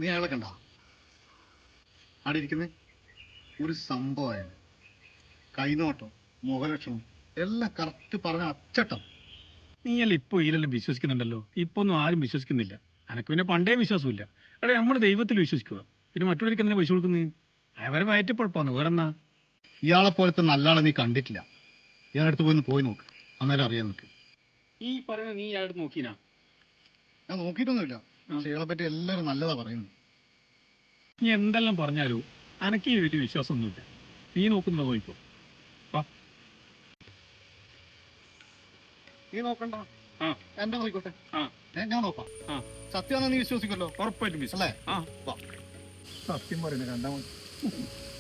നീ അയാളെ കണ്ട അവിടെ ഇരിക്കുന്നത് ഒരു സംഭവമാണ്. കൈനോട്ടം, മുഖലക്ഷണം എല്ലാം കറക്റ്റ് പറഞ്ഞ അച്ചട്ടം. നീയല്ല ഇപ്പൊ ഇതിലെല്ലാം വിശ്വസിക്കുന്നുണ്ടല്ലോ. ഇപ്പൊ ഒന്നും ആരും വിശ്വസിക്കുന്നില്ല. എനക്ക് പിന്നെ പണ്ടേ വിശ്വാസമില്ല. അവിടെ നമ്മൾ ദൈവത്തിൽ വിശ്വസിക്കുക. പിന്നെ മറ്റുള്ളവർക്ക് എന്തിനാ പൈസ കൊടുക്കുന്നത്? അവരെ വയറ്റപ്പുഴപ്പാന്ന് വേറെന്നാ. ഇയാളെ പോലത്തെ നല്ല ആളെ നീ കണ്ടിട്ടില്ല. ഇയാളടുത്ത് പോയി നോക്ക്, അന്നേരം അറിയാൻ നിൽക്ക്. ഈ പറയുന്ന നീ ഇയാളെ നോക്കിനാ? ഞാൻ നോക്കിയിട്ടൊന്നുമില്ല. പക്ഷെ ഇയാളെ പറ്റി എല്ലാവരും നല്ലതാ പറയുന്നത്. നീ എന്തെല്ലാം പറഞ്ഞാലോ അനക്ക് ഈ വലിയ വിശ്വാസമൊന്നുമില്ല. നീ നോക്കുന്നതോ നോക്കോ. നീ നോക്കണ്ട, ആ എന്റെ നോക്കിക്കോട്ടെ. ആ ഞാൻ നോക്കാം. സത്യമാണെന്ന് നീ വിശ്വസിക്കല്ലോ? ഉറപ്പായിട്ടും അല്ലേ? സത്യം പറയുന്നത് കണ്ടാ മതി.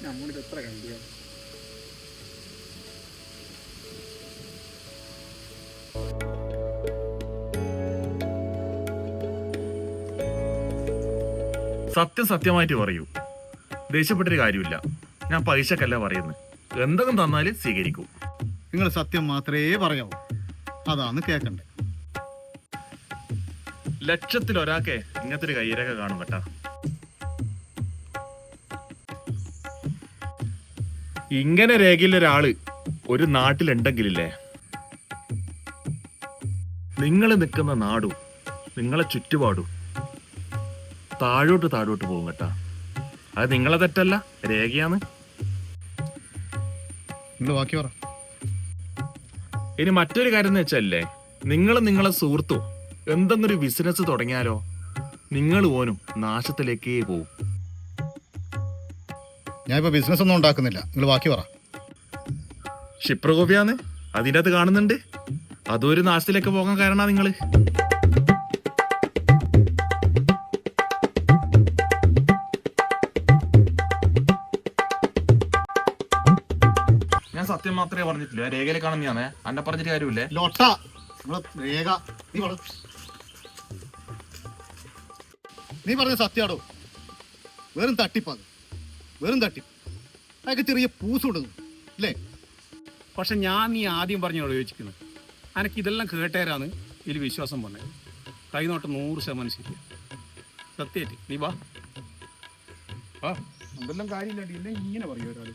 നമ്മളിത് എത്ര കണ്ടു. സത്യമായിട്ട് പറയൂ, ദേഷ്യപ്പെട്ടൊരു കാര്യമില്ല. ഞാൻ പൈസക്കല്ല പറയുന്നത്. എന്തെങ്കിലും തന്നാല് സ്വീകരിക്കൂ. നിങ്ങൾ സത്യം മാത്രമേ പറയാവൂ, അതാണ് കേക്കണ്ടേ. ലക്ഷത്തിൽ ഒരാൾക്ക് ഇങ്ങനത്തെ ഒരു കയ്യിരൊക്കെ കാണും കേട്ടാ. ഇങ്ങനെ രേഖയിലൊരാള് ഒരു നാട്ടിലുണ്ടെങ്കിലില്ലേ, നിങ്ങൾ നിൽക്കുന്ന നാടും നിങ്ങളെ ചുറ്റുപാടും താഴോട്ട് പോകും കേട്ടാ. അത് നിങ്ങളെ തെറ്റല്ല, രേഖയാണ്. ബാക്കി പറ. ഇനി മറ്റൊരു കാര്യം എന്ന് വെച്ചല്ലേ, നിങ്ങളെ സുഹൃത്തോ എന്തെന്നൊരു ബിസിനസ് തുടങ്ങിയാലോ നിങ്ങൾ പോലും നാശത്തിലേക്കേ പോവും. ഞാൻ ഇപ്പൊ ബിസിനസ് ഒന്നും ഉണ്ടാക്കുന്നില്ല, നിങ്ങൾ ബാക്കി പറ. ക്ഷിപ്രകോപിയാന്ന് അതിൻ്റെ അകത്ത് കാണുന്നുണ്ട്. അതും ഒരു നാശത്തിലേക്ക് പോകാൻ കാരണമാണ് നിങ്ങള്. ഞാൻ സത്യം മാത്രമേ പറഞ്ഞിട്ടില്ല, രേഖയിൽ കാണുന്നതാണ്. അന്നെ പറഞ്ഞിട്ട് കാര്യമില്ലേ. ലോട്ട രേഖ നീ പറഞ്ഞ സത്യാടോ? വെറും തട്ടിപ്പാണ്, വെറും തട്ടിപ്പ്. അതൊക്കെ ചെറിയ പൂസ് കൊടുക്കുന്നു അല്ലേ? പക്ഷെ ഞാൻ നീ ആദ്യം പറഞ്ഞോട് യോജിക്കുന്നത്. എനിക്ക് ഇതെല്ലാം കേട്ടേരാന്ന് ഇതിൽ വിശ്വാസം പറഞ്ഞത്. കൈനോട്ടം 100% ശരിയാണ്. സത്യമായിട്ട് നീ വാ. എന്തെല്ലാം കാര്യമില്ല, ഇങ്ങനെ പറയും ഒരാൾ.